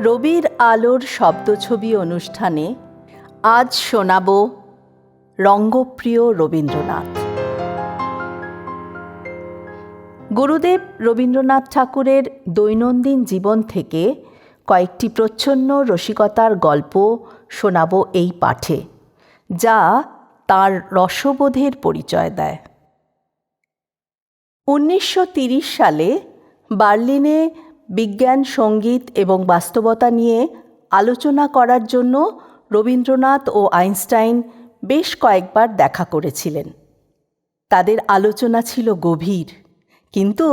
রবির আলোর শব্দছবি অনুষ্ঠানে আজ শোনাব রঙ্গপ্রিয় রবীন্দ্রনাথ। গুরুদেব রবীন্দ্রনাথ ঠাকুরের দৈনন্দিন জীবন থেকে কয়েকটি প্রচ্ছন্ন রসিকতার গল্প শোনাব এই পাঠে, যা তাঁর রসবোধের পরিচয় দেয়। 1930 সালে বার্লিনে বিজ্ঞান, সঙ্গীত এবং বাস্তবতা নিয়ে আলোচনা করার জন্য রবীন্দ্রনাথ ও আইনস্টাইন বেশ কয়েকবার দেখা করেছিলেন। তাদের আলোচনা ছিল গভীর, কিন্তু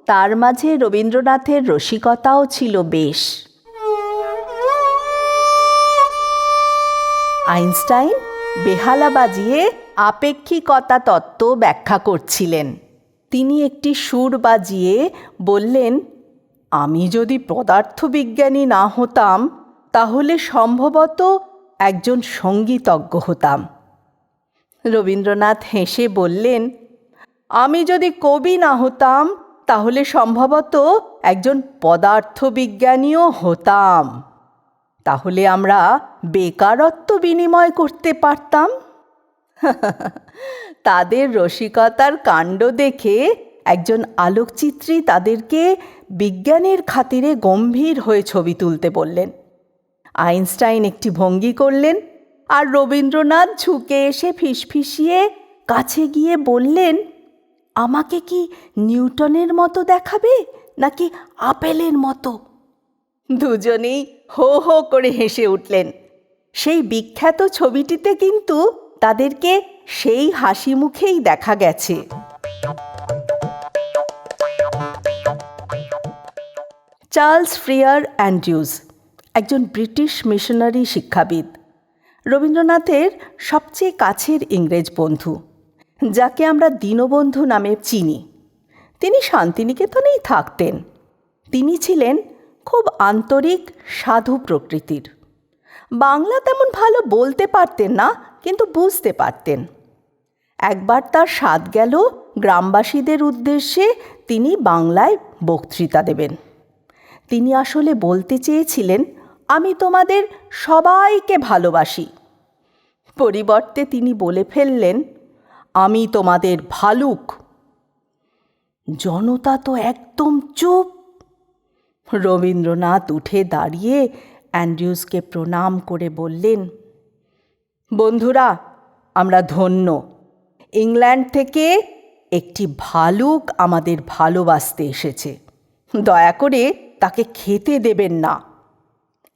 তার মাঝে রবীন্দ্রনাথের রসিকতাও ছিল বেশ। আইনস্টাইন বেহালা বাজিয়ে আপেক্ষিকতা তত্ত্ব ব্যাখ্যা করছিলেন। তিনি একটি সুর বাজিয়ে বললেন, আমি যদি পদার্থবিজ্ঞানী না হতাম তাহলে সম্ভবত একজন সঙ্গীতজ্ঞ হতাম। রবীন্দ্রনাথ হেসে বললেন, আমি যদি কবি না হতাম তাহলে সম্ভবত একজন পদার্থবিজ্ঞানীও হতাম। তাহলে আমরা বেকারত্ব বিনিময় করতে পারতাম। তাদের রসিকতার কাণ্ড দেখে একজন আলোকচিত্রী তাদেরকে বিজ্ঞানের খাতিরে গম্ভীর হয়ে ছবি তুলতে বললেন। আইনস্টাইন একটি ভঙ্গি করলেন, আর রবীন্দ্রনাথ ঝুঁকে এসে ফিসফিসিয়ে কাছে গিয়ে বললেন, আমাকে কি নিউটনের মতো দেখাবে নাকি আপেলের মতো? দুজনেই হো হো করে হেসে উঠলেন। সেই বিখ্যাত ছবিটিতে কিন্তু তাদেরকে সেই হাসি মুখেই দেখা গেছে। চার্লস ফ্রিয়ার অ্যান্ড্রিউজ একজন ব্রিটিশ মিশনারি শিক্ষাবিদ, রবীন্দ্রনাথের সবচেয়ে কাছের ইংরেজ বন্ধু, যাকে আমরা দীনবন্ধু নামে চিনি। তিনি শান্তিনিকেতনেই থাকতেন। তিনি ছিলেন খুব আন্তরিক, সাধু প্রকৃতির। বাংলা তেমন ভালো বলতে পারতেন না, কিন্তু বুঝতে পারতেন। একবার তার সাধ গেল গ্রামবাসীদের উদ্দেশ্যে তিনি বাংলায় বক্তৃতা দেবেন। তিনি আসলে বলতে চেয়েছিলেন, আমি তোমাদের সবাইকে ভালোবাসি। পরিবর্তে তিনি বলে ফেললেন, আমি তোমাদের ভালুক। জনতা তো একদম চুপ। রবীন্দ্রনাথ উঠে দাঁড়িয়ে অ্যান্ড্রিউজকে প্রণাম করে বললেন, বন্ধুরা, আমরা ধন্য। ইংল্যান্ড থেকে একটি ভালুক আমাদের ভালোবাসতে এসেছে। দয়া করে তাকে খেতে দেবেন না।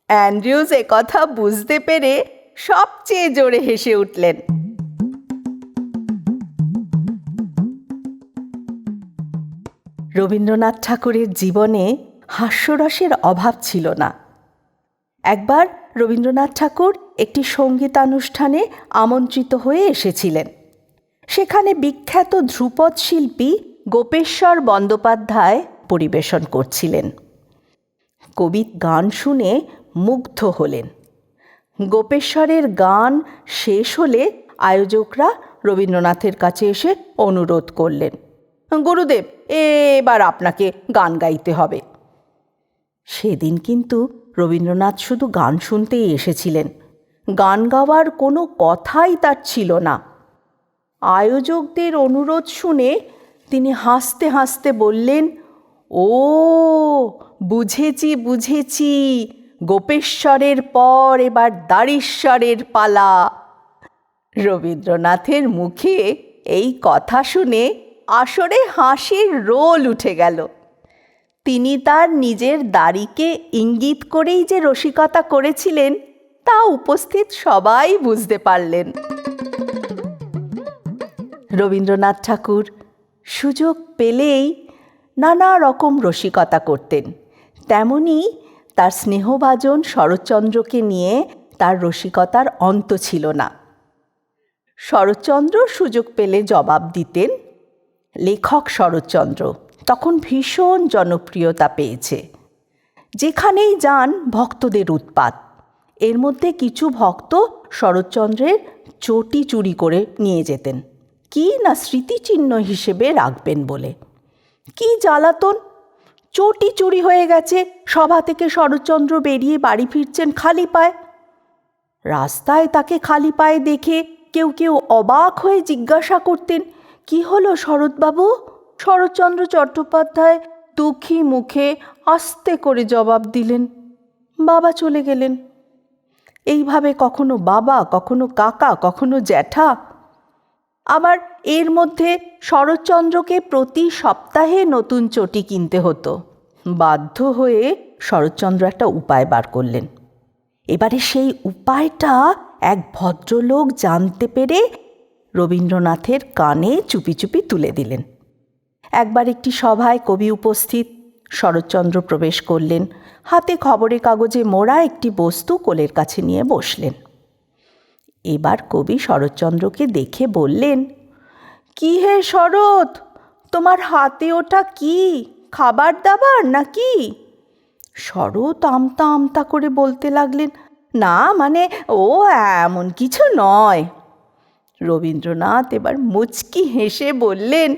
অ্যান্ড্রিউজ একথা বুঝতে পেরে সবচেয়ে জোরে হেসে উঠলেন। রবীন্দ্রনাথ ঠাকুরের জীবনে হাস্যরসের অভাব ছিল না। একবার রবীন্দ্রনাথ ঠাকুর একটি সঙ্গীতানুষ্ঠানে আমন্ত্রিত হয়ে এসেছিলেন। সেখানে বিখ্যাত ধ্রুপদ শিল্পী গোপেশ্বর বন্দ্যোপাধ্যায় পরিবেশন করছিলেন। কবি গান শুনে মুগ্ধ হলেন। গোপেশ্বরের গান শেষ হলে আয়োজকরা রবীন্দ্রনাথের কাছে এসে অনুরোধ করলেন, গুরুদেব, এবার আপনাকে গান গাইতে হবে। সেদিন কিন্তু রবীন্দ্রনাথ শুধু গান শুনতেই এসেছিলেন। গান গাওয়ার কোনো কথাই তার ছিল না। আয়োজকদের অনুরোধ শুনে তিনি হাসতে হাসতে বললেন, ও বুঝেছি বুঝেছি, গোপেশ্বরের পর এবার দাড়ীশ্বরের পালা। রবীন্দ্রনাথের মুখে এই কথা শুনে আসরে হাসির রোল উঠে গেল। তিনি তার নিজের দাড়িকে ইঙ্গিত করেই যে রসিকতা করেছিলেন তা উপস্থিত সবাই বুঝতে পারলেন। রবীন্দ্রনাথ ঠাকুর সুযোগ পেলেই নানা রকম রসিকতা করতেন। তেমনি তার স্নেহভাজন শরৎচন্দ্রকে নিয়ে তার রসিকতার অন্ত ছিল না। শরৎচন্দ্র সুযোগ পেলে জবাব দিতেন। লেখক শরৎচন্দ্র তখন ভীষণ জনপ্রিয়তা পেয়েছে। যেখানেই যান ভক্তদের উৎপাত। এর মধ্যে কিছু ভক্ত শরৎচন্দ্রের চটি চুরি করে নিয়ে যেতেন। কি না স্মৃতিচিহ্ন হিসেবে রাখবেন বলে। কি জ্বালাতন! চটি চুরি হয়ে গেছে, সভা থেকে শরৎচন্দ্র বেরিয়ে বাড়ি ফিরছেন খালি পায়ে। রাস্তায় তাকে খালি পায়ে দেখে কেউ কেউ অবাক হয়ে জিজ্ঞাসা করতেন, কি হলো শরৎবাবু? শরৎচন্দ্র চট্টোপাধ্যায় দুঃখী মুখে আস্তে করে জবাব দিলেন, বাবা চলে গেলেন। এইভাবে কখনো বাবা, কখনো কাকা, কখনো জ্যাঠা। আবার এর মধ্যে শরৎচন্দ্রকে প্রতি সপ্তাহে নতুন চটি কিনতে হতো। বাধ্য হয়ে শরৎচন্দ্র একটা উপায় বার করলেন। এবারে সেই উপায়টা এক ভদ্রলোক জানতে পেরে রবীন্দ্রনাথের কানে চুপি চুপি তুলে দিলেন। একবার একটি সভায় কবি উপস্থিত। শরৎচন্দ্র প্রবেশ করলেন, হাতে খবরের কাগজে মোড়া একটি বস্তু কোলের কাছে নিয়ে বসলেন। এবার কবি শরৎচন্দ্রকে দেখে বললেন, কি হে শরৎ, তোমার হাতে ওটা কি? খাবার দাবার নাকি? শরৎ আমতা আমতা করে বলতে লাগলেন, না মানে ও এমন কিছু নয়। রবীন্দ্রনাথ এবার মুচকি হেসে বললেন,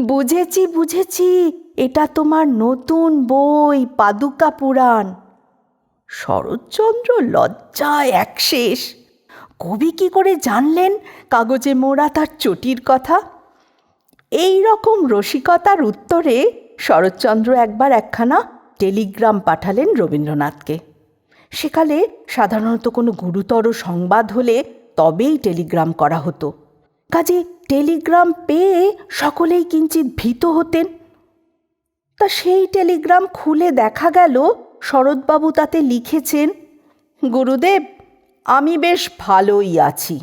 বুঝেছি বুঝেছি, এটা তোমার নতুন বই পাদুকা পুরাণ। শরৎচন্দ্র লজ্জায় একশেষ। কবি কি করে জানলেন কাগজে মোড়া তার চটির কথা? এই রকম রসিকতার উত্তরে শরৎচন্দ্র একবার একখানা টেলিগ্রাম পাঠালেন রবীন্দ্রনাথকে। সেকালে সাধারণত কোনো গুরুতর সংবাদ হলে তবেই টেলিগ্রাম করা হতো। কাজে টেলিগ্রাম পেয়ে সকলেই কিঞ্চিৎ ভীত হতেন। তা সেই টেলিগ্রাম খুলে দেখা গেল শরৎবাবু তাতে লিখেছেন, গুরুদেব, আমি বেশ ভালোই আছি।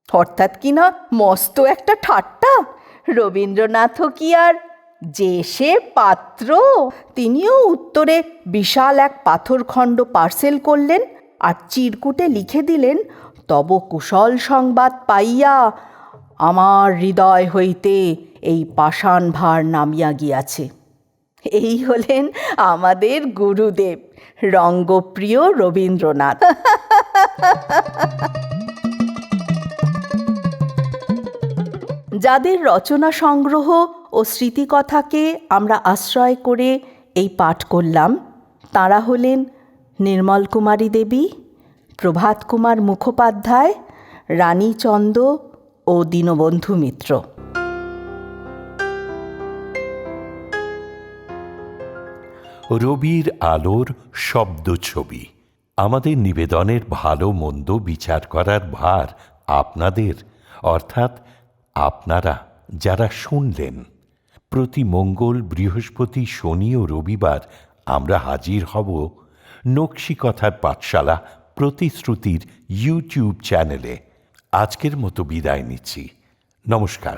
অর্থাৎ কিনা মস্ত একটা ঠাট্টা। রবীন্দ্রনাথও কি আর যে সে পাত্র, তিনিও উত্তরে বিশাল এক পাথরখণ্ড পার্সেল করলেন আর চিরকুটে লিখে দিলেন, তব কুশল সংবাদ পাইয়া আমার হৃদয় হইতে এই পাষাণ ভার নামিয়া গিয়াছে। এই হলেন আমাদের গুরুদেব, রঙ্গপ্রিয় রবীন্দ্রনাথ। যাদের রচনা সংগ্রহ ও স্মৃতিকথাকে আমরা আশ্রয় করে এই পাঠ করলাম, তাঁরা হলেন নির্মল কুমারী দেবী, প্রভাত কুমার মুখোপাধ্যায়, রানী চন্দ ও দীনবন্ধু মিত্র। রবির আলোর শব্দ ছবি। আমাদের নিবেদনের ভালো মন্দ বিচার করার ভার আপনাদের, অর্থাৎ আপনারা যারা শুনলেন। প্রতি মঙ্গল, বৃহস্পতি, শনি ও রবিবার আমরা হাজির হব নকশিকথার পাঠশালা প্রতিশ্রুতির ইউটিউব চ্যানেলে। আজকের মতো বিদায় নিচ্ছি। নমস্কার।